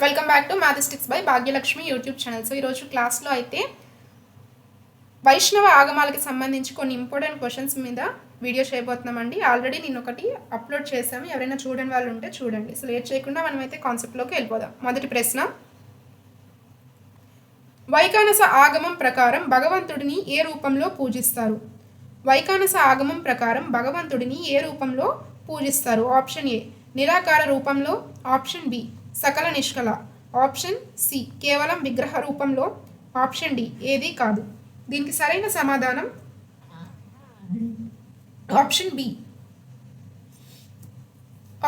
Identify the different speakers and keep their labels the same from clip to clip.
Speaker 1: Welcome back to mathematics by Bhagyalakshmi YouTube channel. So ఈరోజు క్లాస్లో అయితే వైష్ణవ ఆగమాలకి సంబంధించి కొన్ని ఇంపార్టెంట్ క్వశ్చన్స్ మీద వీడియో చేయబోతున్నామండి. ఆల్రెడీ నేను ఒకటి అప్లోడ్ చేశాము, ఎవరైనా చూడని వాళ్ళు ఉంటే చూడండి. సో లేట్ చేయకుండా మనమైతే కాన్సెప్ట్లోకి వెళ్ళిపోదాం. మొదటి ప్రశ్న, వైఖానస ఆగమం ప్రకారం భగవంతుడిని ఏ రూపంలో పూజిస్తారు? వైఖానస ఆగమం ప్రకారం భగవంతుడిని ఏ రూపంలో పూజిస్తారు? ఆప్షన్ ఏ నిరాకార రూపంలో, ఆప్షన్ బి సకల నిష్కల, ఆప్షన్ సి కేవలం విగ్రహ రూపంలో, ఆప్షన్ డి ఏది కాదు. దీనికి సరైన సమాధానం option B.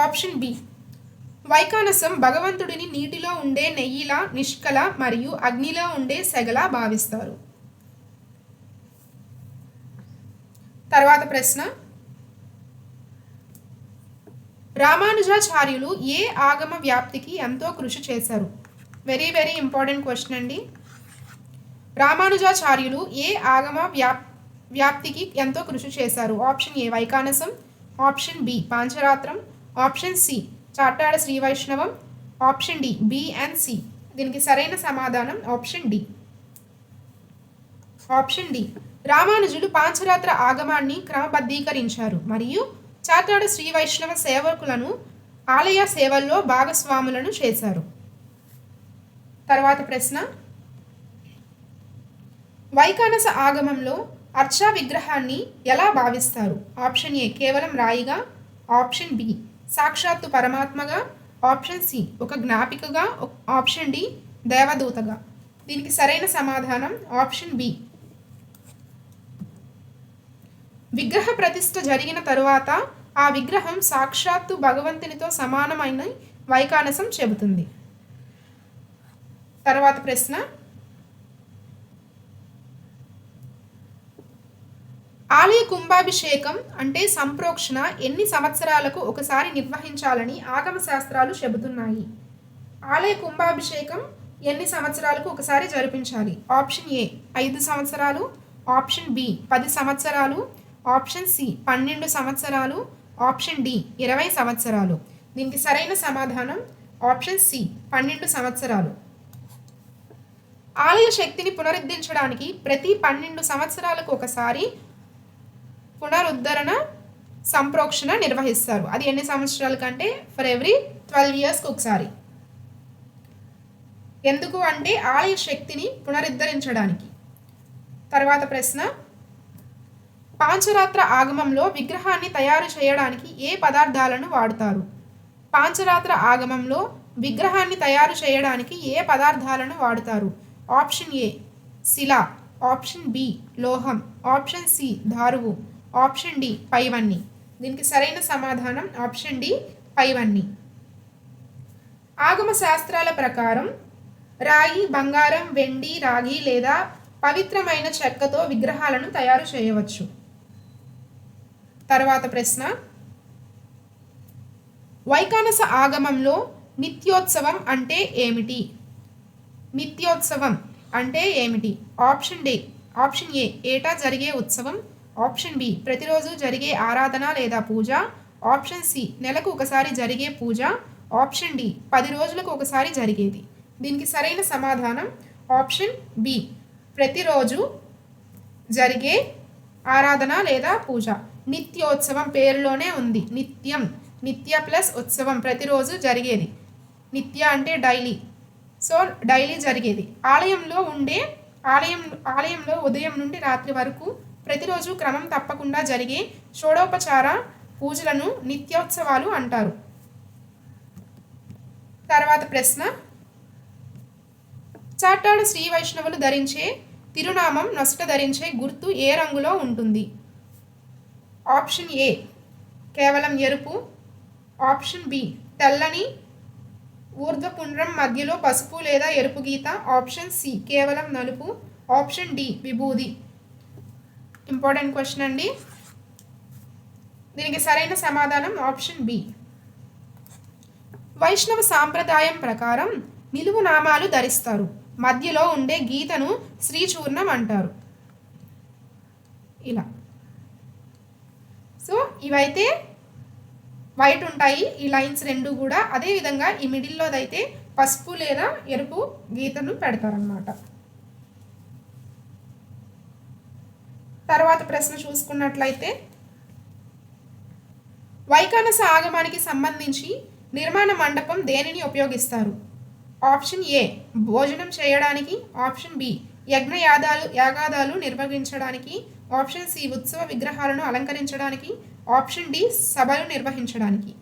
Speaker 1: Option B. Vaikhanasam భగవంతుడిని నీటిలో ఉండే నెయ్యిలా, నిష్కల మరియు అగ్నిలో ఉండే సెగలా భావిస్తారు. తర్వాత ప్రశ్న, రామానుజాచార్యులు ఏ ఆగమ వ్యాప్తికి ఎంతో కృషి చేశారు? వెరీ వెరీ ఇంపార్టెంట్ క్వశ్చన్ అండి. రామానుజాచార్యులు ఏ ఆగమ వ్యాప్తికి ఎంతో కృషి చేశారు? Option A Vaikhanasam, option B Pancharatram, option C Chattada Sri Vaishnavam, option D B and C. దీనికి సరైన సమాధానం ఆప్షన్ డి. Option D. రామానుజులు పాంచరాత్ర ఆగమాన్ని క్రమబద్ధీకరించారు మరియు చాట్టాడ శ్రీ వైష్ణవ సేవకులను ఆలయ సేవల్లో భాగస్వాములను చేశారు. తర్వాత ప్రశ్న, వైఖానస ఆగమంలో అర్చా విగ్రహాన్ని ఎలా భావిస్తారు? ఆప్షన్ ఏ కేవలం రాయిగా, ఆప్షన్ బి సాక్షాత్తు పరమాత్మగా, ఆప్షన్ సి ఒక జ్ఞాపికగా, ఆప్షన్ డి దేవదూతగా. దీనికి సరైన సమాధానం ఆప్షన్ బి. విగ్రహ ప్రతిష్ఠ జరిగిన తరువాత ఆ విగ్రహం సాక్షాత్తు భగవంతునితో సమానమైన వైఖానసం చెబుతుంది. తర్వాత ప్రశ్న, ఆలయ కుంభాభిషేకం అంటే సంప్రోక్షణ ఎన్ని సంవత్సరాలకు ఒకసారి నిర్వహించాలని ఆగమ శాస్త్రాలు చెబుతున్నాయి? ఆలయ కుంభాభిషేకం ఎన్ని సంవత్సరాలకు ఒకసారి జరిపించాలి? ఆప్షన్ ఏ 5 సంవత్సరాలు, ఆప్షన్ బి 10 సంవత్సరాలు, ఆప్షన్ సి 12 సంవత్సరాలు, ఆప్షన్ డి 20 సంవత్సరాలు. దీనికి సరైన సమాధానం ఆప్షన్ సి 12 సంవత్సరాలు. ఆలయ శక్తిని పునరుద్ధరించడానికి ప్రతి 12 సంవత్సరాలకు ఒకసారి పునరుద్ధరణ సంప్రోక్షణ నిర్వహిస్తారు. అది ఎన్ని సంవత్సరాల కంటే ఫర్ ఎవ్రీ 12 ఇయర్స్కి ఒకసారి. ఎందుకు అంటే ఆలయ శక్తిని పునరుద్ధరించడానికి. తర్వాత ప్రశ్న, పాంచరాత్ర ఆగమంలో విగ్రహాన్ని తయారు చేయడానికి ఏ పదార్థాలను వాడతారు? పాంచరాత్ర ఆగమంలో విగ్రహాన్ని తయారు చేయడానికి ఏ పదార్థాలను వాడతారు? ఆప్షన్ ఏ శిల, ఆప్షన్ బి లోహం, ఆప్షన్ సి ధారువు, ఆప్షన్ డి పైవన్ని. దీనికి సరైన సమాధానం ఆప్షన్ డి పైవన్ని. ఆగమ శాస్త్రాల ప్రకారం రాయి, బంగారం, వెండి, రాగి లేదా పవిత్రమైన చెక్కతో విగ్రహాలను తయారు చేయవచ్చు. తర్వాత ప్రశ్న, వైఖానస ఆగమంలో నిత్యోత్సవం అంటే ఏమిటి? నిత్యోత్సవం అంటే ఏమిటి? ఆప్షన్ ఏ ఏటా జరిగే ఉత్సవం, ఆప్షన్ బి ప్రతిరోజు జరిగే ఆరాధన లేదా పూజ, ఆప్షన్ సి నెలకు ఒకసారి జరిగే పూజ, ఆప్షన్ డి 10 రోజులకు ఒకసారి జరిగేది. దీనికి సరైన సమాధానం ఆప్షన్ బి ప్రతిరోజు జరిగే ఆరాధన లేదా పూజ. నిత్యోత్సవం పేరులోనే ఉంది, నిత్యం, నిత్య ప్లస్ ఉత్సవం ప్రతిరోజు జరిగేది. నిత్య అంటే డైలీ, సో డైలీ జరిగేది. ఆలయంలో ఉదయం నుండి రాత్రి వరకు ప్రతిరోజు క్రమం తప్పకుండా జరిగే షోడోపచార పూజలను నిత్యోత్సవాలు అంటారు. తర్వాత ప్రశ్న, చాట్టాడ శ్రీ వైష్ణవులు ధరించే తిరునామం నొసట ధరించే గుర్తు ఏ రంగులో ఉంటుంది? ఆప్షన్ ఏ కేవలం ఎరుపు, ఆప్షన్ బి తెల్లని ఊర్ధ్వపుండ్రం మధ్యలో పసుపు లేదా ఎరుపు గీత, ఆప్షన్ సి కేవలం నలుపు, ఆప్షన్ డి విభూది. ఇంపార్టెంట్ క్వశ్చన్ అండి. దీనికి సరైన సమాధానం ఆప్షన్ బి. వైష్ణవ సాంప్రదాయం ప్రకారం నిలువు నామాలు ధరిస్తారు. మధ్యలో ఉండే గీతను శ్రీచూర్ణం అంటారు. ఇలా సో ఇవైతే వైట్ ఉంటాయి ఈ లైన్స్ రెండు కూడా. అదేవిధంగా ఈ మిడిల్లోదైతే పసుపు లేదా ఎరుపు గీతను పెడతారనమాట. తర్వాత ప్రశ్న చూసుకున్నట్లయితే వైఖానస ఆగమానికి సంబంధించి నిర్మాణ మండపం దేనిని ఉపయోగిస్తారు? ఆప్షన్ ఏ భోజనం చేయడానికి, ఆప్షన్ బి యాగాదాలు నిర్వహించడానికి, ఆప్షన్ సి ఉత్సవ విగ్రహాలను అలంకరించడానికి, ఆప్షన్ డి సభలు నిర్వహించడానికి.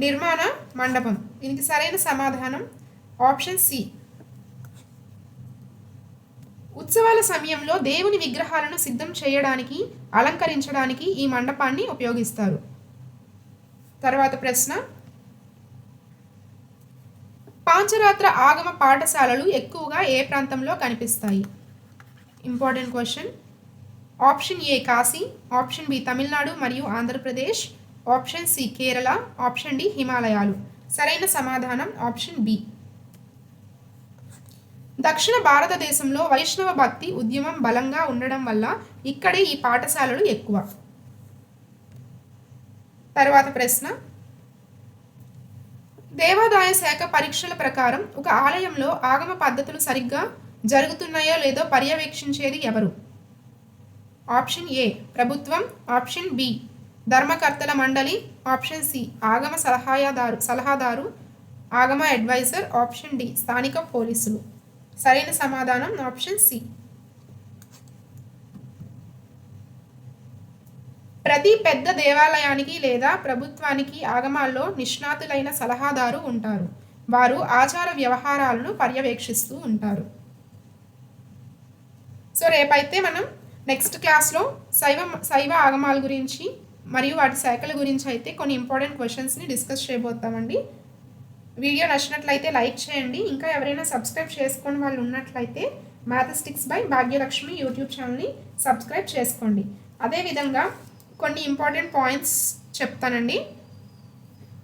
Speaker 1: నిర్మాణ మండపం, దీనికి సరైన సమాధానం ఆప్షన్ సి. ఉత్సవాల సమయంలో దేవుని విగ్రహాలను సిద్ధం చేయడానికి, అలంకరించడానికి ఈ మండపాన్ని ఉపయోగిస్తారు. తర్వాత ప్రశ్న, పాంచరాత్ర ఆగమ పాఠశాలలు ఎక్కువగా ఏ ప్రాంతంలో కనిపిస్తాయి? Important question. Option A Kashi, option B Tamil Nadu మరియు Andhra Pradesh, option C Kerala, option D హిమాలయాలు. సరైన సమాధానం ఆప్షన్ బి. దక్షిణ భారతదేశంలో వైష్ణవ భక్తి ఉద్యమం బలంగా ఉండడం వల్ల ఇక్కడే ఈ పాఠశాలలు ఎక్కువ. తర్వాత ప్రశ్న, దేవాదాయ శాఖ పరీక్షల ప్రకారం ఒక ఆలయంలో ఆగమ పద్ధతులు సరిగ్గా జరుగుతున్నాయో లేదో పర్యవేక్షించేది ఎవరు? ఆప్షన్ ఏ ప్రభుత్వం, ఆప్షన్ బి ధర్మకర్తల మండలి, ఆప్షన్ సి ఆగమ సలహాదారు ఆగమ అడ్వైజర్, ఆప్షన్ డి స్థానిక పోలీసులు. సరైన సమాధానం ఆప్షన్ సి. ప్రతి పెద్ద దేవాలయానికి లేదా ప్రభుత్వానికి ఆగమాల్లో నిష్ణాతులైన సలహాదారు ఉంటారు. వారు ఆచార వ్యవహారాలను పర్యవేక్షిస్తూ ఉంటారు. సో రేపైతే మనం నెక్స్ట్ క్లాస్లో శైవ ఆగమాల గురించి మరియు వాటి శాఖల గురించి అయితే కొన్ని ఇంపార్టెంట్ క్వశ్చన్స్ని డిస్కస్ చేయబోతామండి. వీడియో నచ్చినట్లయితే లైక్ చేయండి. ఇంకా ఎవరైనా సబ్స్క్రైబ్ చేసుకొని వాళ్ళు ఉన్నట్లయితే మ్యాథమెటిక్స్ బై భాగ్యలక్ష్మి యూట్యూబ్ ఛానల్ని సబ్స్క్రైబ్ చేసుకోండి. అదేవిధంగా కొన్ని ఇంపార్టెంట్ పాయింట్స్ చెప్తానండి.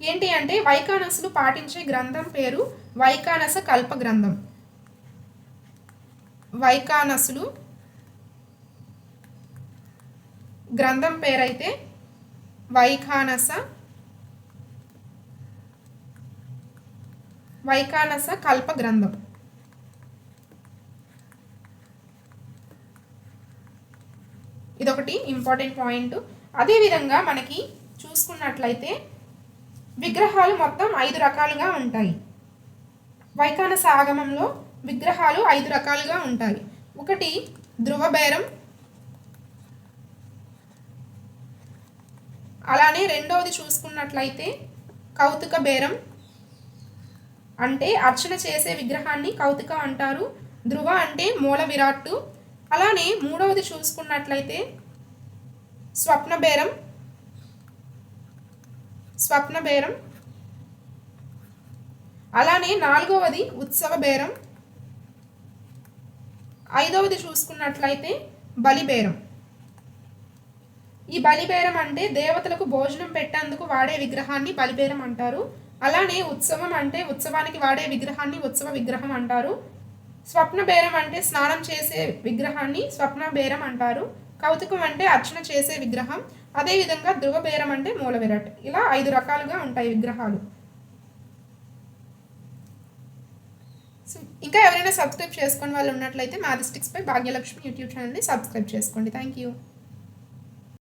Speaker 1: ఏంటి అంటే వైఖానసులు పాటించే గ్రంథం పేరు వైఖానస కల్ప గ్రంథం. వైఖానసులు గ్రంథం పేరైతే వైఖానస కల్ప గ్రంథం. ఇదొకటి ఇంపార్టెంట్ పాయింట్. అదేవిధంగా మనకి చూసుకున్నట్లయితే విగ్రహాలు మొత్తం 5 రకాలుగా ఉంటాయి. వైఖానస ఆగమంలో విగ్రహాలు 5 రకాలుగా ఉంటాయి. ఒకటి ధ్రువ బేరం, అలానే రెండవది చూసుకున్నట్లయితే కౌతుక బేరం, అంటే అర్చన చేసే విగ్రహాన్ని కౌతుక అంటారు. ధ్రువ అంటే మూల విరాట్టు. అలానే మూడవది చూసుకున్నట్లయితే స్వప్న బేరం, అలానే నాలుగవది ఉత్సవ బేరం, ఐదవది చూసుకున్నట్లయితే బలిబేరం. ఈ బలిబేరం అంటే దేవతలకు భోజనం పెట్టేందుకు వాడే విగ్రహాన్ని బలిబేరం అంటారు. అలానే ఉత్సవం అంటే ఉత్సవానికి వాడే విగ్రహాన్ని ఉత్సవ విగ్రహం అంటారు. స్వప్న బేరం అంటే స్నానం చేసే విగ్రహాన్ని స్వప్న బేరం అంటారు. కౌతుకం అంటే అర్చన చేసే విగ్రహం. అదేవిధంగా ధ్రువ బేరం అంటే మూల విరాట్. ఇలా 5 రకాలుగా ఉంటాయి విగ్రహాలు. ఇంకా ఎవరైనా సబ్స్క్రైబ్ చేసుకుని వాళ్ళు ఉన్నట్లయితే మ్యాథమెటిక్స్ బై భాగ్యలక్ష్మి యూట్యూబ్ ఛానల్ని సబ్స్క్రైబ్ చేసుకోండి. Thank you.